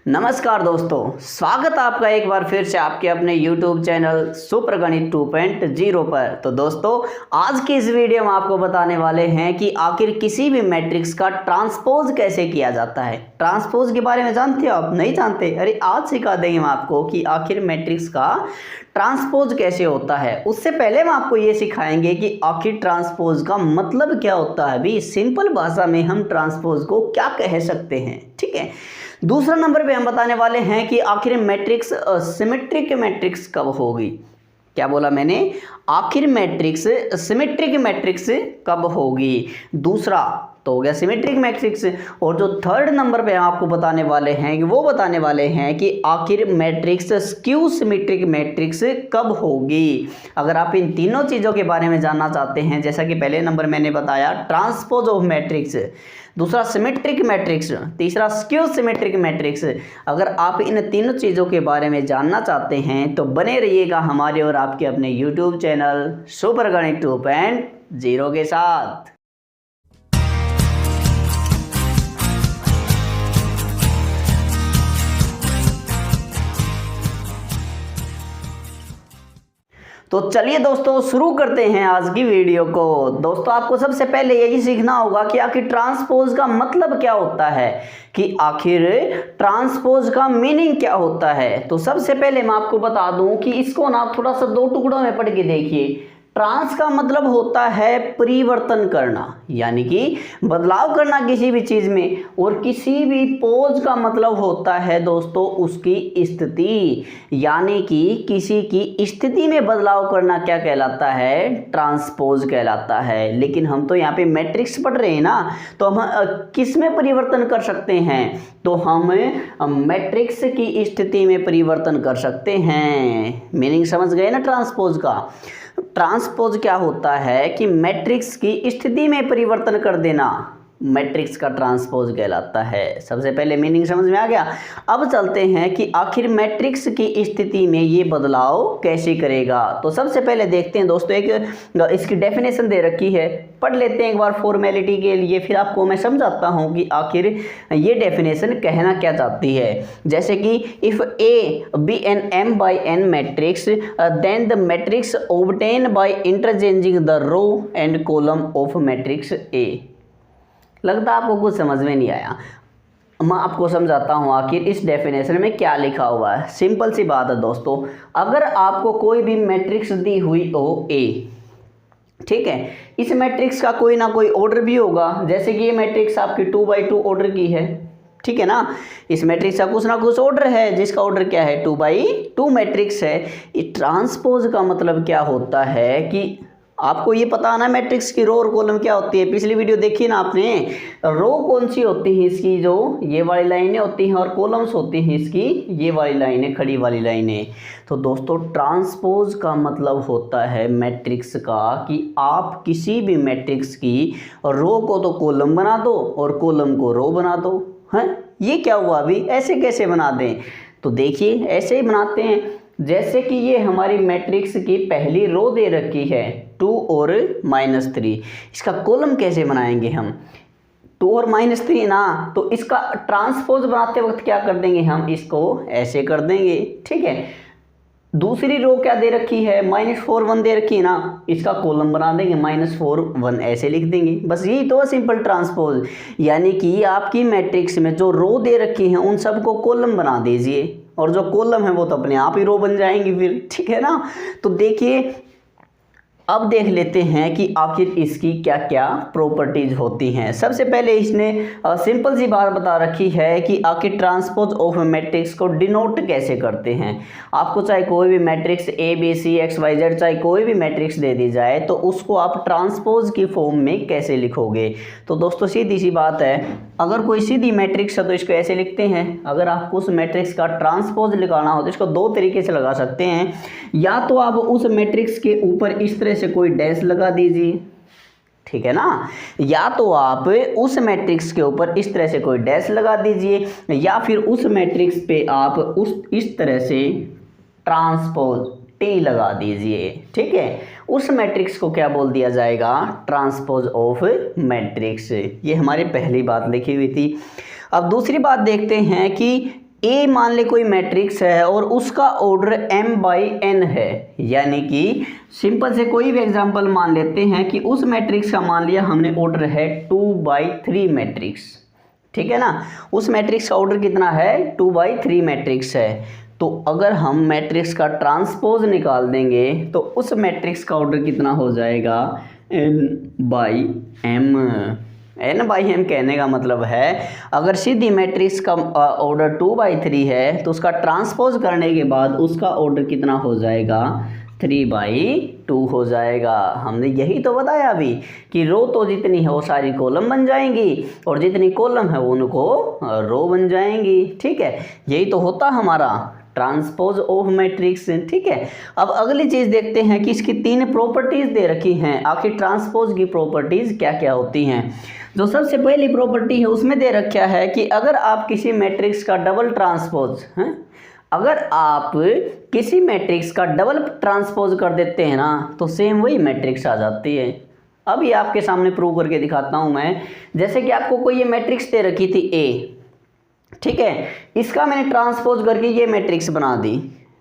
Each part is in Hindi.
नमस्कार दोस्तों, स्वागत है आपका एक बार फिर से आपके अपने YouTube चैनल सुपर गणित 2.0 पर। तो दोस्तों, आज की इस वीडियो में आपको बताने वाले हैं कि आखिर किसी भी मैट्रिक्स का ट्रांसपोज कैसे किया जाता है। ट्रांसपोज के बारे में जानते हो आप? नहीं जानते? अरे आज सिखा देंगे हम आपको कि आखिर मैट्रिक्स का ट्रांसपोज कैसे होता है। उससे पहले हम आपको ये सिखाएंगे कि आखिर ट्रांसपोज का मतलब क्या होता है। भी सिंपल भाषा में हम ट्रांसपोज को क्या कह सकते हैं, ठीक है। दूसरा नंबर पे हम बताने वाले हैं कि आखिर मैट्रिक्स सिमेट्रिक मैट्रिक्स कब होगी। क्या बोला मैंने? आखिर मैट्रिक्स सिमेट्रिक मैट्रिक्स कब होगी। दूसरा तो हो गया सिमेट्रिक मैट्रिक्स। और जो थर्ड नंबर पे हम आपको बताने वाले हैं कि वो बताने वाले हैं कि आखिर मैट्रिक्स स्क्यू सिमेट्रिक मैट्रिक्स कब होगी। अगर आप इन तीनों चीज़ों के बारे में जानना चाहते हैं, जैसा कि पहले नंबर मैंने बताया ट्रांसपोज ऑफ मैट्रिक्स, दूसरा सिमेट्रिक मैट्रिक्स, तीसरा स्क्यू सिमेट्रिक मैट्रिक्स, अगर आप इन तीनों चीज़ों के बारे में जानना चाहते हैं तो बने रहिएगा हमारे और आपके अपने YouTube चैनल सुपर गणित 2.0 के साथ। तो चलिए दोस्तों, शुरू करते हैं आज की वीडियो को। दोस्तों, आपको सबसे पहले यही सीखना होगा कि आखिर ट्रांसपोज का मतलब क्या होता है, कि आखिर ट्रांसपोज का मीनिंग क्या होता है। तो सबसे पहले मैं आपको बता दूं कि इसको ना थोड़ा सा दो टुकड़ों में पढ़ के देखिए। ट्रांस का मतलब होता है परिवर्तन करना, यानी कि बदलाव करना किसी भी चीज में। और किसी भी पोज का मतलब होता है दोस्तों उसकी स्थिति, यानी कि किसी की स्थिति में बदलाव करना क्या कहलाता है? ट्रांसपोज कहलाता है। लेकिन हम तो यहाँ पे मैट्रिक्स पढ़ रहे हैं ना, तो हम किस में परिवर्तन कर सकते हैं? तो हम मैट्रिक्स की स्थिति में परिवर्तन कर सकते हैं। मीनिंग समझ गए ना ट्रांसपोज का? ट्रांसपोज क्या होता है कि मैट्रिक्स की स्थिति में परिवर्तन कर देना मैट्रिक्स का ट्रांसपोज कहलाता है। सबसे पहले मीनिंग समझ में आ गया। अब चलते हैं कि आखिर मैट्रिक्स की स्थिति में ये बदलाव कैसे करेगा। तो सबसे पहले देखते हैं दोस्तों, एक इसकी डेफिनेशन दे रखी है, पढ़ लेते हैं एक बार फॉर्मेलिटी के लिए, फिर आपको मैं समझाता हूँ कि आखिर ये डेफिनेशन कहना क्या चाहती है। जैसे कि if A be an m by n matrix then the matrix obtain by interchanging the row and column of matrix A. लगता है आपको कुछ समझ में नहीं आया। मैं आपको समझाता हूँ आखिर इस डेफिनेशन में क्या लिखा हुआ है। सिंपल सी बात है दोस्तों, अगर आपको कोई भी मैट्रिक्स दी हुई हो ए, ठीक है, इस मैट्रिक्स का कोई ना कोई ऑर्डर भी होगा। जैसे कि ये मैट्रिक्स आपकी 2x2 ऑर्डर की है, ठीक है ना। इस मैट्रिक्स का कुछ ना कुछ ऑर्डर है, जिसका ऑर्डर क्या है? 2x2 मैट्रिक्स है। इस ट्रांसपोज का मतलब क्या होता है कि आपको ये पता ना मैट्रिक्स की रो और कॉलम क्या होती है। पिछली वीडियो देखी ना आपने, रो कौन सी होती है इसकी? जो ये वाली लाइनें होती हैं, और कॉलम्स होती हैं इसकी ये वाली लाइनें, खड़ी वाली लाइनें। तो दोस्तों, ट्रांसपोज का मतलब होता है मैट्रिक्स का कि आप किसी भी मैट्रिक्स की रो को तो कॉलम बना दो और कॉलम को रो बना दो। हैं, ये क्या हुआ? अभी ऐसे कैसे बना दें? तो देखिए, ऐसे ही बनाते हैं। जैसे कि ये हमारी मैट्रिक्स की पहली रो दे रखी है 2 और -3, इसका कॉलम कैसे बनाएंगे हम? 2 और -3 ना, तो इसका ट्रांसपोज बनाते वक्त क्या कर देंगे हम? इसको ऐसे कर देंगे, ठीक है। दूसरी रो क्या दे रखी है? -4 1 दे रखी है ना, इसका कॉलम बना देंगे -4 1 ऐसे लिख देंगे। बस यही तो सिंपल ट्रांसपोज, यानी कि आपकी मैट्रिक्स में जो रो दे रखी हैं उन सबको कॉलम बना दीजिए, और जो कॉलम है वो तो अपने आप ही रो बन जाएंगी फिर, ठीक है ना। तो देखिए, अब देख लेते हैं कि आखिर इसकी क्या क्या प्रॉपर्टीज होती हैं। सबसे पहले इसने सिंपल सी बात बता रखी है कि आखिर ट्रांसपोज ऑफ मैट्रिक्स को डिनोट कैसे करते हैं। आपको चाहे कोई भी matrix A B C X Y Z, चाहे कोई भी मैट्रिक्स दे दी जाए, तो उसको आप ट्रांसपोज की फॉर्म में कैसे लिखोगे। तो दोस्तों, सीधी सी बात है, अगर कोई सीधी मैट्रिक्स है तो इसको ऐसे लिखते हैं। अगर आपको उस मैट्रिक्स का ट्रांसपोज लगाना हो तो इसको दो तरीके से लगा सकते हैं। या तो आप उस मैट्रिक्स के ऊपर इस तरह से कोई डैश लगा दीजिए, ठीक है ना, या तो आप उस मैट्रिक्स के ऊपर इस तरह से कोई डैश लगा दीजिए, या फिर उस मैट्रिक्स पे आप इस तरह से ट्रांसपोज टी लगा दीजिए, ठीक है। उस मैट्रिक्स को क्या बोल दिया जाएगा? Transpose of matrix. ये हमारी पहली बात लिखी हुई थी। अब दूसरी बात देखते हैं कि ए मान ले कोई मैट्रिक्स है और उसका ऑर्डर m/n है, यानी कि सिंपल से कोई भी एग्जांपल मान लेते हैं कि उस मैट्रिक्स का मान लिया हमने ऑर्डर है 2/3 मैट्रिक्स, ठीक है ना। उस मैट्रिक्स का ऑर्डर कितना है, 2/3 मैट्रिक्स है। तो अगर हम मैट्रिक्स का ट्रांसपोज निकाल देंगे तो उस मैट्रिक्स का ऑर्डर कितना हो जाएगा, n/m। n/m कहने का मतलब है अगर सीधी मैट्रिक्स का ऑर्डर 2/3 है तो उसका ट्रांसपोज करने के बाद उसका ऑर्डर कितना हो जाएगा, 3/2 हो जाएगा। हमने यही तो बताया अभी कि रो तो जितनी है वो सारी कॉलम बन जाएंगी और जितनी कॉलम है वो उनको रो बन जाएंगी, ठीक है। यही तो होता हमारा ट्रांसपोज ऑफ मैट्रिक्स, ठीक है। अब अगली चीज देखते हैं कि इसकी 3 प्रॉपर्टीज दे रखी हैं। आखिर ट्रांसपोज की प्रॉपर्टीज क्या क्या होती हैं। जो सबसे पहली प्रॉपर्टी है उसमें दे रखा है कि अगर आप किसी मैट्रिक्स का डबल ट्रांसपोज हैं, अगर आप किसी मैट्रिक्स का डबल ट्रांसपोज कर देते हैं ना तो सेम वही मैट्रिक्स आ जाती है। अब ये आपके सामने प्रूव करके दिखाता हूं मैं। जैसे कि आपको कोई ये मैट्रिक्स दे रखी थी ए, ठीक है, इसका मैंने ट्रांसपोज करके ये मैट्रिक्स बना दी,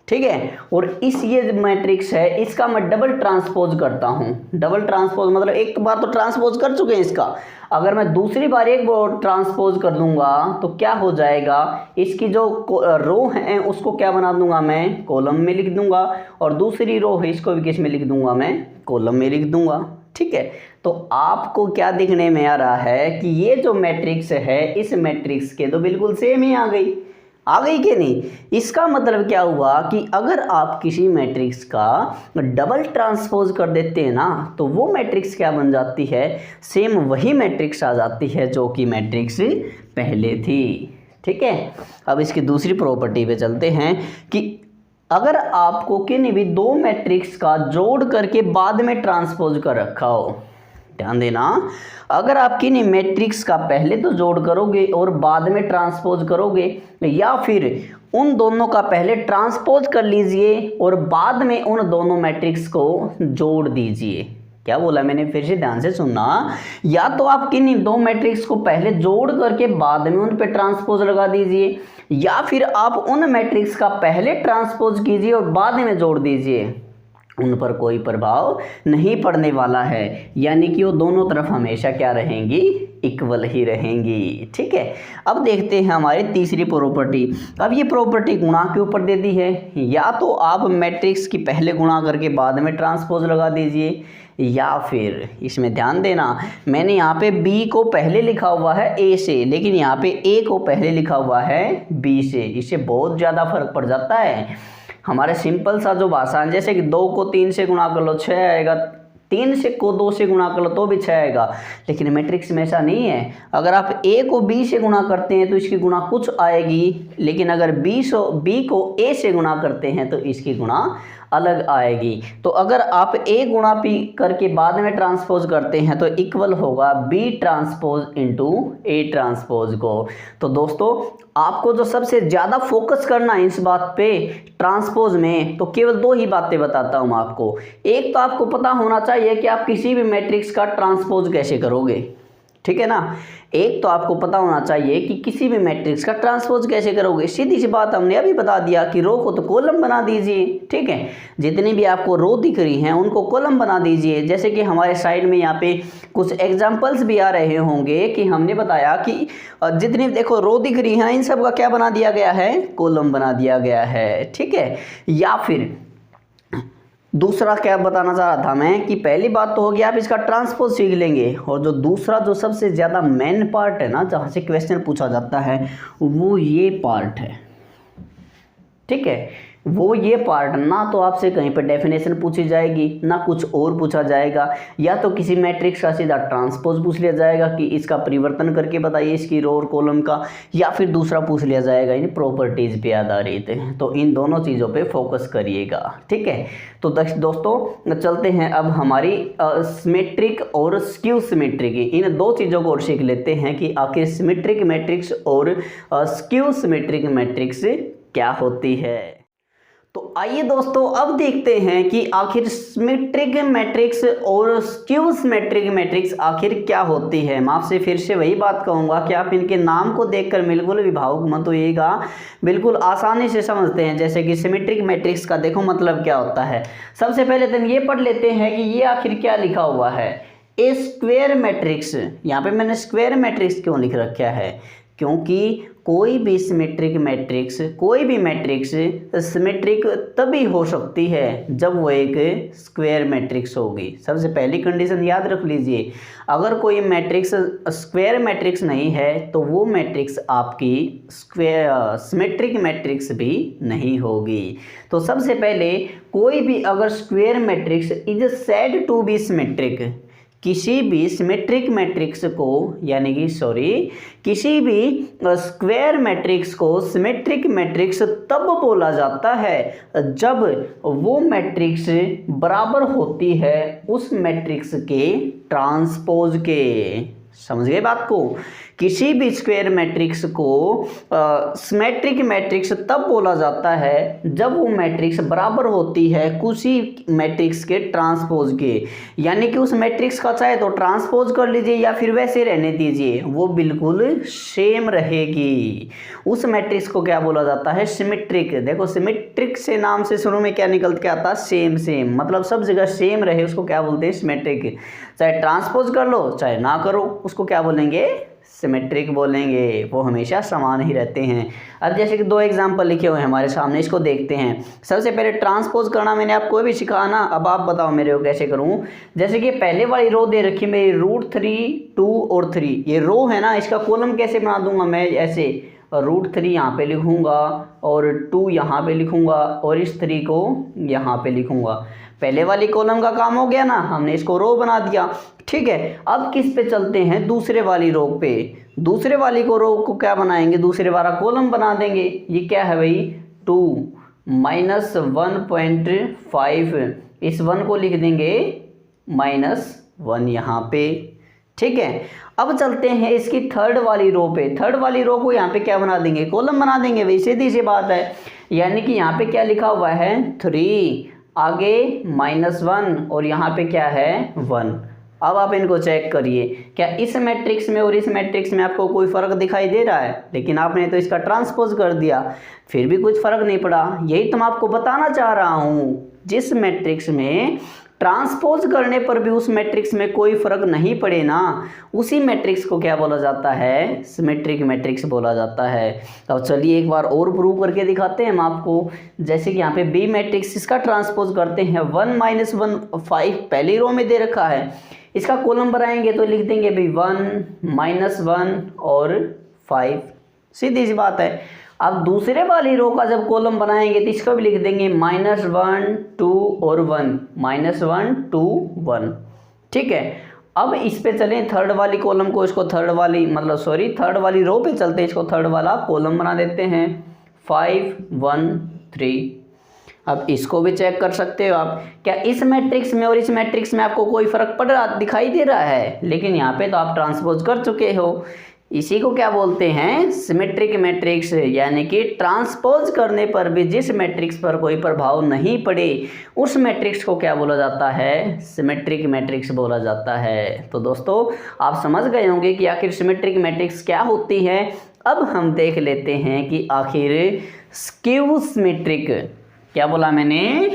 ठीक है। और इस ये मैट्रिक्स है इसका मैं डबल ट्रांसपोज करता हूँ। डबल ट्रांसपोज मतलब एक बार तो ट्रांसपोज कर चुके हैं इसका, अगर मैं दूसरी बार एक बार ट्रांसपोज कर दूंगा तो क्या हो जाएगा, इसकी जो रो है उसको क्या बना दूंगा मैं, कॉलम में लिख दूंगा, और दूसरी रो है इसको भी किस में लिख दूंगा मैं, कॉलम में लिख दूंगा, ठीक है। तो आपको क्या दिखने में आ रहा है कि ये जो मैट्रिक्स है इस मैट्रिक्स के तो बिल्कुल सेम ही आ गई कि नहीं। इसका मतलब क्या हुआ कि अगर आप किसी मैट्रिक्स का डबल ट्रांसपोज कर देते हैं ना तो वो मैट्रिक्स क्या बन जाती है, सेम वही मैट्रिक्स आ जाती है जो कि मैट्रिक्स पहले थी, ठीक है। अब इसकी दूसरी प्रॉपर्टी पे चलते हैं कि अगर आपको किन्हीं भी 2 मैट्रिक्स का जोड़ करके बाद में ट्रांसपोज कर रखा हो, ध्यान देना, अगर आप किन्हीं मैट्रिक्स का पहले तो जोड़ करोगे और बाद में ट्रांसपोज करोगे, या फिर उन दोनों का पहले ट्रांसपोज कर लीजिए और बाद में उन दोनों मैट्रिक्स को जोड़ दीजिए। क्या बोला मैंने, फिर से ध्यान से सुनना। या तो आप किन्हीं 2 मैट्रिक्स को पहले जोड़ करके बाद में उन पे ट्रांसपोज लगा दीजिए, या फिर आप उन मैट्रिक्स का पहले ट्रांसपोज कीजिए और बाद में जोड़ दीजिए, उन पर कोई प्रभाव नहीं पड़ने वाला है, यानी कि वो दोनों तरफ हमेशा क्या रहेंगी, इक्वल ही रहेंगी, ठीक है। अब देखते हैं हमारी तीसरी प्रॉपर्टी। अब ये प्रॉपर्टी गुणा के ऊपर दे दी है, या तो आप मैट्रिक्स की पहले गुणा करके बाद में ट्रांसपोज लगा दीजिए, या फिर इसमें ध्यान देना मैंने यहाँ पे B को पहले लिखा हुआ है A से, लेकिन यहाँ पे A को पहले लिखा हुआ है B से, इससे बहुत ज़्यादा फर्क पड़ जाता है। हमारे सिंपल सा जो भाषा है, जैसे कि 2 को 3 से गुणा कर लो 6 आएगा, 3 से को 2 से गुणा कर लो तो भी 6 आएगा, लेकिन मैट्रिक्स में ऐसा नहीं है। अगर आप A को B से गुणा करते हैं तो इसकी गुणा कुछ आएगी, लेकिन अगर B को A से गुणा करते हैं तो इसकी गुणा अलग आएगी। तो अगर आप A गुणा P करके बाद में ट्रांसपोज करते हैं तो इक्वल होगा B transpose into A transpose को। तो दोस्तों आपको जो सबसे ज़्यादा फोकस करना है इस बात पे ट्रांसपोज में, तो केवल 2 ही बातें बताता हूँ आपको। एक तो आपको पता होना चाहिए कि आप किसी भी मैट्रिक्स का ट्रांसपोज कैसे करोगे, ठीक है ना। एक तो आपको पता होना चाहिए कि किसी भी मैट्रिक्स का ट्रांसपोज कैसे करोगे। सीधी सी बात हमने अभी बता दिया कि रो को तो कॉलम बना दीजिए, ठीक है। जितनी भी आपको रो दिख रही हैं उनको कॉलम बना दीजिए। जैसे कि हमारे साइड में यहाँ पे कुछ एग्जांपल्स भी आ रहे होंगे कि हमने बताया कि जितनी देखो रो दिख रही हैं इन सब का क्या बना दिया गया है, कॉलम बना दिया गया है, ठीक है। या फिर दूसरा क्या बताना चाह रहा था मैं कि पहली बात तो होगी आप इसका ट्रांसपोज सीख लेंगे, और जो दूसरा जो सबसे ज़्यादा मेन पार्ट है ना जहाँ से क्वेश्चन पूछा जाता है वो ये पार्ट है, ठीक है। वो ये पार्ट ना तो आपसे कहीं पर डेफिनेशन पूछी जाएगी ना कुछ और पूछा जाएगा, या तो किसी मैट्रिक्स का सीधा ट्रांसपोज पूछ लिया जाएगा कि इसका परिवर्तन करके बताइए इसकी रो और कॉलम का, या फिर दूसरा पूछ लिया जाएगा इन प्रॉपर्टीज़ पे आधारित। तो इन दोनों चीज़ों पे फोकस करिएगा, ठीक है। तो दोस्तों चलते हैं अब हमारी सिमेट्रिक और स्क्यू सिमेट्रिक, इन 2 चीज़ों को और सीख लेते हैं कि आखिर सिमेट्रिक मैट्रिक्स और स्क्यू सिमेट्रिक मैट्रिक्स क्या होती है। तो आइए दोस्तों अब देखते हैं कि आखिर सिमेट्रिक मैट्रिक्स और स्क्यू सिमेट्रिक मैट्रिक्स आखिर क्या होती है। मैं आपसे फिर से वही बात कहूँगा कि आप इनके नाम को देखकर बिल्कुल भी भावुक मत होइएगा, बिल्कुल आसानी से समझते हैं। जैसे कि सिमेट्रिक मैट्रिक्स का देखो मतलब क्या होता है। सबसे पहले तो हम ये पढ़ लेते हैं कि ये आखिर क्या लिखा हुआ है। ए स्क्वेयर मैट्रिक्स, यहाँ पे मैंने स्क्वेयर मैट्रिक्स क्यों लिख रखा है, क्योंकि कोई भी सिमेट्रिक मैट्रिक्स, कोई भी मैट्रिक्स सिमेट्रिक तभी हो सकती है जब वो एक स्क्वायर मैट्रिक्स होगी। सबसे पहली कंडीशन याद रख लीजिए, अगर कोई मैट्रिक्स स्क्वायर मैट्रिक्स नहीं है तो वो मैट्रिक्स आपकी स्क्वायर सिमेट्रिक मैट्रिक्स भी नहीं होगी। तो सबसे पहले कोई भी अगर square matrix is said to be symmetric, किसी भी सिमेट्रिक मैट्रिक्स को किसी भी स्क्वायर मैट्रिक्स को सिमेट्रिक मैट्रिक्स तब बोला जाता है जब वो मैट्रिक्स बराबर होती है उस मैट्रिक्स के ट्रांसपोज के। समझ गए बात को। किसी भी स्क्वायर मैट्रिक्स को सिमेट्रिक मैट्रिक्स तब बोला जाता है जब वो मैट्रिक्स बराबर होती है किसी मैट्रिक्स के ट्रांसपोज के, यानी कि उस मैट्रिक्स का चाहे तो ट्रांसपोज कर लीजिए या फिर वैसे रहने दीजिए, वो बिल्कुल सेम रहेगी। उस मैट्रिक्स को क्या बोला जाता है, सिमेट्रिक। देखो सिमेट्रिक से नाम से शुरू में क्या निकल के आता, सेम सेम, मतलब सब जगह सेम रहे उसको क्या बोलते हैं, सिमेट्रिक। चाहे ट्रांसपोज कर लो चाहे ना करो उसको क्या बोलेंगे, सिमेट्रिक बोलेंगे। वो हमेशा समान ही रहते हैं। अब जैसे कि दो एग्जांपल लिखे हुए हैं हमारे सामने, इसको देखते हैं। सबसे पहले ट्रांसपोज करना मैंने आपको भी सिखाना, अब आप बताओ मेरे को कैसे करूं। जैसे कि पहले वाली रो दे रखी मेरी √3, 2 और 3, ये रो है ना, इसका कॉलम कैसे बना दूंगा मैं, ऐसे √3 यहाँ पे लिखूंगा और 2 यहाँ पे लिखूंगा और इस 3 को यहाँ पे लिखूंगा। पहले वाली कॉलम का काम हो गया ना, हमने इसको रो बना दिया। ठीक है, अब किस पे चलते हैं, दूसरे वाली रो पे। दूसरे वाली रो को क्या बनाएंगे, दूसरे वाला कॉलम बना देंगे। ये क्या है भाई, 2 - 1.5, इस 1 को लिख देंगे -1 यहाँ पे। ठीक है, अब चलते हैं इसकी थर्ड वाली रो पे। थर्ड वाली रो को यहाँ पे क्या बना देंगे, कॉलम बना देंगे। वैसे सीधी सी बात है, यानी कि यहाँ पे क्या लिखा हुआ है 3, आगे -1 और यहाँ पे क्या है 1। अब आप इनको चेक करिए, क्या इस मैट्रिक्स में और इस मैट्रिक्स में आपको कोई फ़र्क दिखाई दे रहा है, लेकिन आपने तो इसका ट्रांसपोज कर दिया फिर भी कुछ फ़र्क नहीं पड़ा। यही तो मैं आपको बताना चाह रहा हूँ, जिस मैट्रिक्स में ट्रांसपोज करने पर भी उस मैट्रिक्स में कोई फ़र्क नहीं पड़े ना, उसी मैट्रिक्स को क्या बोला जाता है, सिमेट्रिक मैट्रिक्स बोला जाता है। अब चलिए एक बार और प्रूव करके दिखाते हैं हम आपको। जैसे कि यहाँ पे बी मैट्रिक्स, इसका ट्रांसपोज करते हैं 1 - 1 5 पहली रो में दे रखा है, इसका कॉलम बनाएंगे तो लिख देंगे भाई 1 - 1 और 5, सीधी सी बात है। अब दूसरे वाली रो का जब कॉलम बनाएंगे तो इसका भी लिख देंगे -1 2 और 1, -1 2 1। ठीक है, अब इस पे चलें थर्ड वाली कॉलम को, इसको थर्ड वाली रो पे चलते हैं, इसको थर्ड वाला कॉलम बना देते हैं 5 1 3। अब इसको भी चेक कर सकते हो आप, क्या इस मैट्रिक्स में और इस मैट्रिक्स में आपको कोई फर्क पड़ रहा दिखाई दे रहा है, लेकिन यहाँ पे तो आप ट्रांसपोज कर चुके हो। इसी को क्या बोलते हैं, सिमेट्रिक मैट्रिक्स। यानी कि ट्रांसपोज करने पर भी जिस मैट्रिक्स पर कोई प्रभाव नहीं पड़े उस मैट्रिक्स को क्या बोला जाता है, सिमेट्रिक मैट्रिक्स बोला जाता है। तो दोस्तों आप समझ गए होंगे कि आखिर सिमेट्रिक मैट्रिक्स क्या होती है। अब हम देख लेते हैं कि आखिर स्क्यू सिमेट्रिक, क्या बोला मैंने,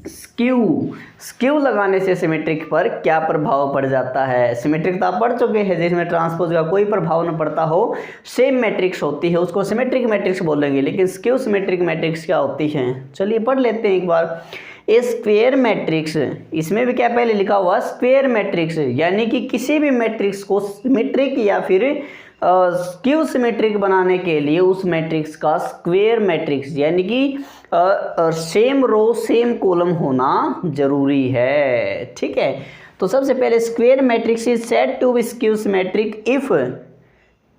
स्क्यू लगाने से सिमेट्रिक पर क्या प्रभाव पड़ जाता है। सिमेट्रिक तो आप पढ़ चुके हैं, जिसमें ट्रांसपोज का कोई प्रभाव न पड़ता हो, सेम मैट्रिक्स होती है, उसको सिमेट्रिक मैट्रिक्स बोलेंगे। लेकिन स्क्यू सिमेट्रिक मैट्रिक्स क्या होती है, चलिए पढ़ लेते हैं एक बार। ए स्क्वेयर मैट्रिक्स, इसमें भी क्या पहले लिखा हुआ स्क्वेयर मैट्रिक्स, यानी कि किसी भी मैट्रिक्स को सिमेट्रिक या फिर स्क्यू सिमेट्रिक बनाने के लिए उस मैट्रिक्स का स्क्वेयर मैट्रिक्स यानी कि सेम रो सेम कॉलम होना जरूरी है। ठीक है, तो सबसे पहले square matrix is said to be skew symmetric if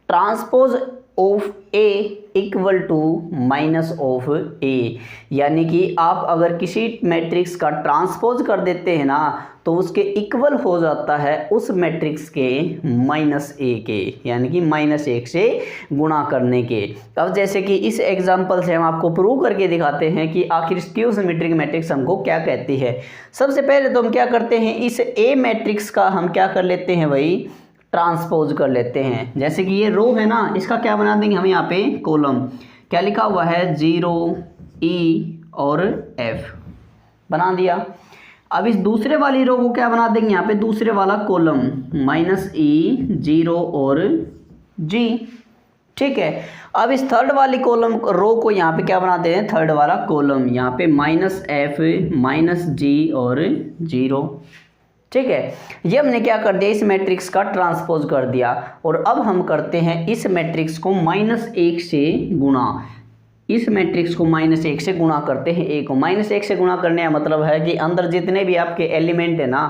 transpose of A equal to minus of A, यानी कि आप अगर किसी मैट्रिक्स का ट्रांसपोज कर देते हैं ना तो उसके इक्वल हो जाता है उस मैट्रिक्स के माइनस ए के, यानी कि माइनस 1 से गुणा करने के। अब जैसे कि इस एग्जांपल से हम आपको प्रूव करके दिखाते हैं कि आखिर स्क्यू सिमेट्रिक मैट्रिक्स हमको क्या कहती है। सबसे पहले तो हम क्या करते हैं, इस ए मैट्रिक्स का हम क्या कर लेते हैं भाई, ट्रांसपोज कर लेते हैं। जैसे कि ये रो है ना, इसका क्या बना देंगे हम यहाँ पे कॉलम, क्या लिखा हुआ है 0 E और F बना दिया। अब इस दूसरे वाली रो को क्या बना देंगे यहाँ पे, दूसरे वाला कॉलम -E 0 और G, ठीक है। अब इस थर्ड वाली कॉलम रो को यहाँ पे क्या बनाते हैं, थर्ड वाला कॉलम, यहाँ पे -F -G और 0, ठीक है। ये हमने क्या कर दिया, इस मैट्रिक्स का ट्रांसपोज कर दिया। और अब हम करते हैं इस मैट्रिक्स को -1 से गुणा, इस मैट्रिक्स को -1 से गुणा करते हैं। ए को -1 से गुणा करने का मतलब है कि अंदर जितने भी आपके एलिमेंट है ना,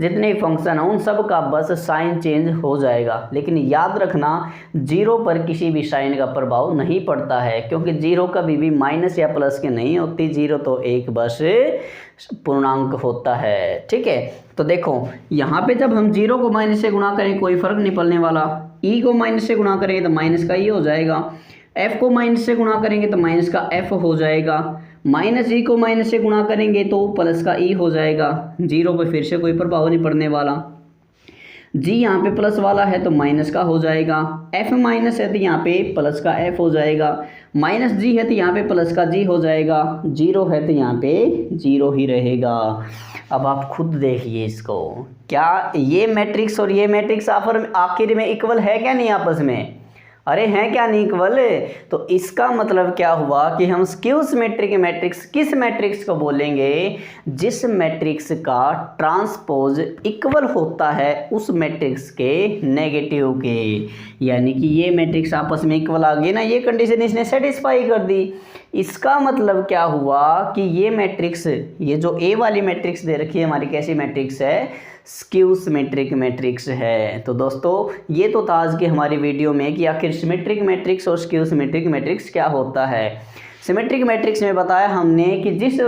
जितने भी फंक्शन है, उन सब का बस साइन चेंज हो जाएगा। लेकिन याद रखना 0 पर किसी भी साइन का प्रभाव नहीं पड़ता है, क्योंकि 0 कभी भी माइनस या प्लस के नहीं होती, 0 तो एक बस पूर्णांक होता है, ठीक है। तो देखो यहाँ पे जब हम 0 को माइनस से गुणा करें कोई फर्क नहीं पड़ने वाला, ई को माइनस से गुणा करेंगे तो माइनस का ई हो जाएगा, एफ को माइनस से गुणा करेंगे तो माइनस का एफ हो जाएगा, माइनस ई को माइनस से गुणा करेंगे तो प्लस का ई हो जाएगा। 0 पे फिर से कोई प्रभाव नहीं पड़ने वाला, जी यहाँ पे प्लस वाला है तो माइनस का हो जाएगा, एफ माइनस है तो यहाँ पे प्लस का एफ हो जाएगा, माइनस जी है तो यहाँ पे प्लस का जी हो जाएगा, 0 है तो यहाँ पे 0 ही रहेगा। अब आप खुद देखिए इसको, क्या ये मैट्रिक्स और ये मैट्रिक्स आखिर में इक्वल है क्या नहीं आपस में, अरे हैं क्या नहीं इक्वल। तो इसका मतलब क्या हुआ कि हम स्क्यू सिमेट्रिक मैट्रिक्स किस मैट्रिक्स को बोलेंगे, जिस मैट्रिक्स का ट्रांसपोज इक्वल होता है उस मैट्रिक्स के नेगेटिव के, यानी कि ये मैट्रिक्स आपस में इक्वल आ गए ना, ये कंडीशन इसने सेटिस्फाई कर दी। इसका मतलब क्या हुआ कि ये मैट्रिक्स, ये जो ए वाली मैट्रिक्स दे रखी है हमारी, कैसी मैट्रिक्स है, स्क्यू सिमेट्रिक मैट्रिक्स है। तो दोस्तों ये तो था आज की हमारी वीडियो में कि आखिर सिमेट्रिक मैट्रिक्स और स्क्यू सिमेट्रिक मैट्रिक्स क्या होता है। सिमेट्रिक मैट्रिक्स में बताया हमने कि जिस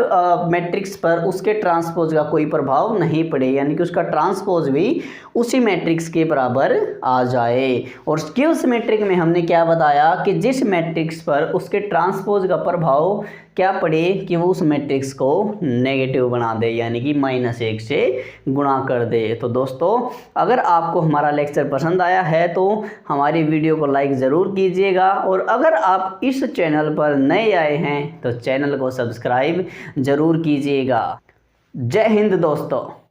मैट्रिक्स पर उसके ट्रांसपोज का कोई प्रभाव नहीं पड़े, यानी कि उसका ट्रांसपोज भी उसी मैट्रिक्स के बराबर आ जाए। और स्क्यू सिमेट्रिक में हमने क्या बताया कि जिस मैट्रिक्स पर उसके ट्रांसपोज का प्रभाव क्या पड़े कि वो उस मैट्रिक्स को नेगेटिव बना दे, यानी कि -1 से गुणा कर दे। तो दोस्तों अगर आपको हमारा लेक्चर पसंद आया है तो हमारी वीडियो को लाइक ज़रूर कीजिएगा, और अगर आप इस चैनल पर नए आए हैं तो चैनल को सब्सक्राइब ज़रूर कीजिएगा। जय हिंद दोस्तों।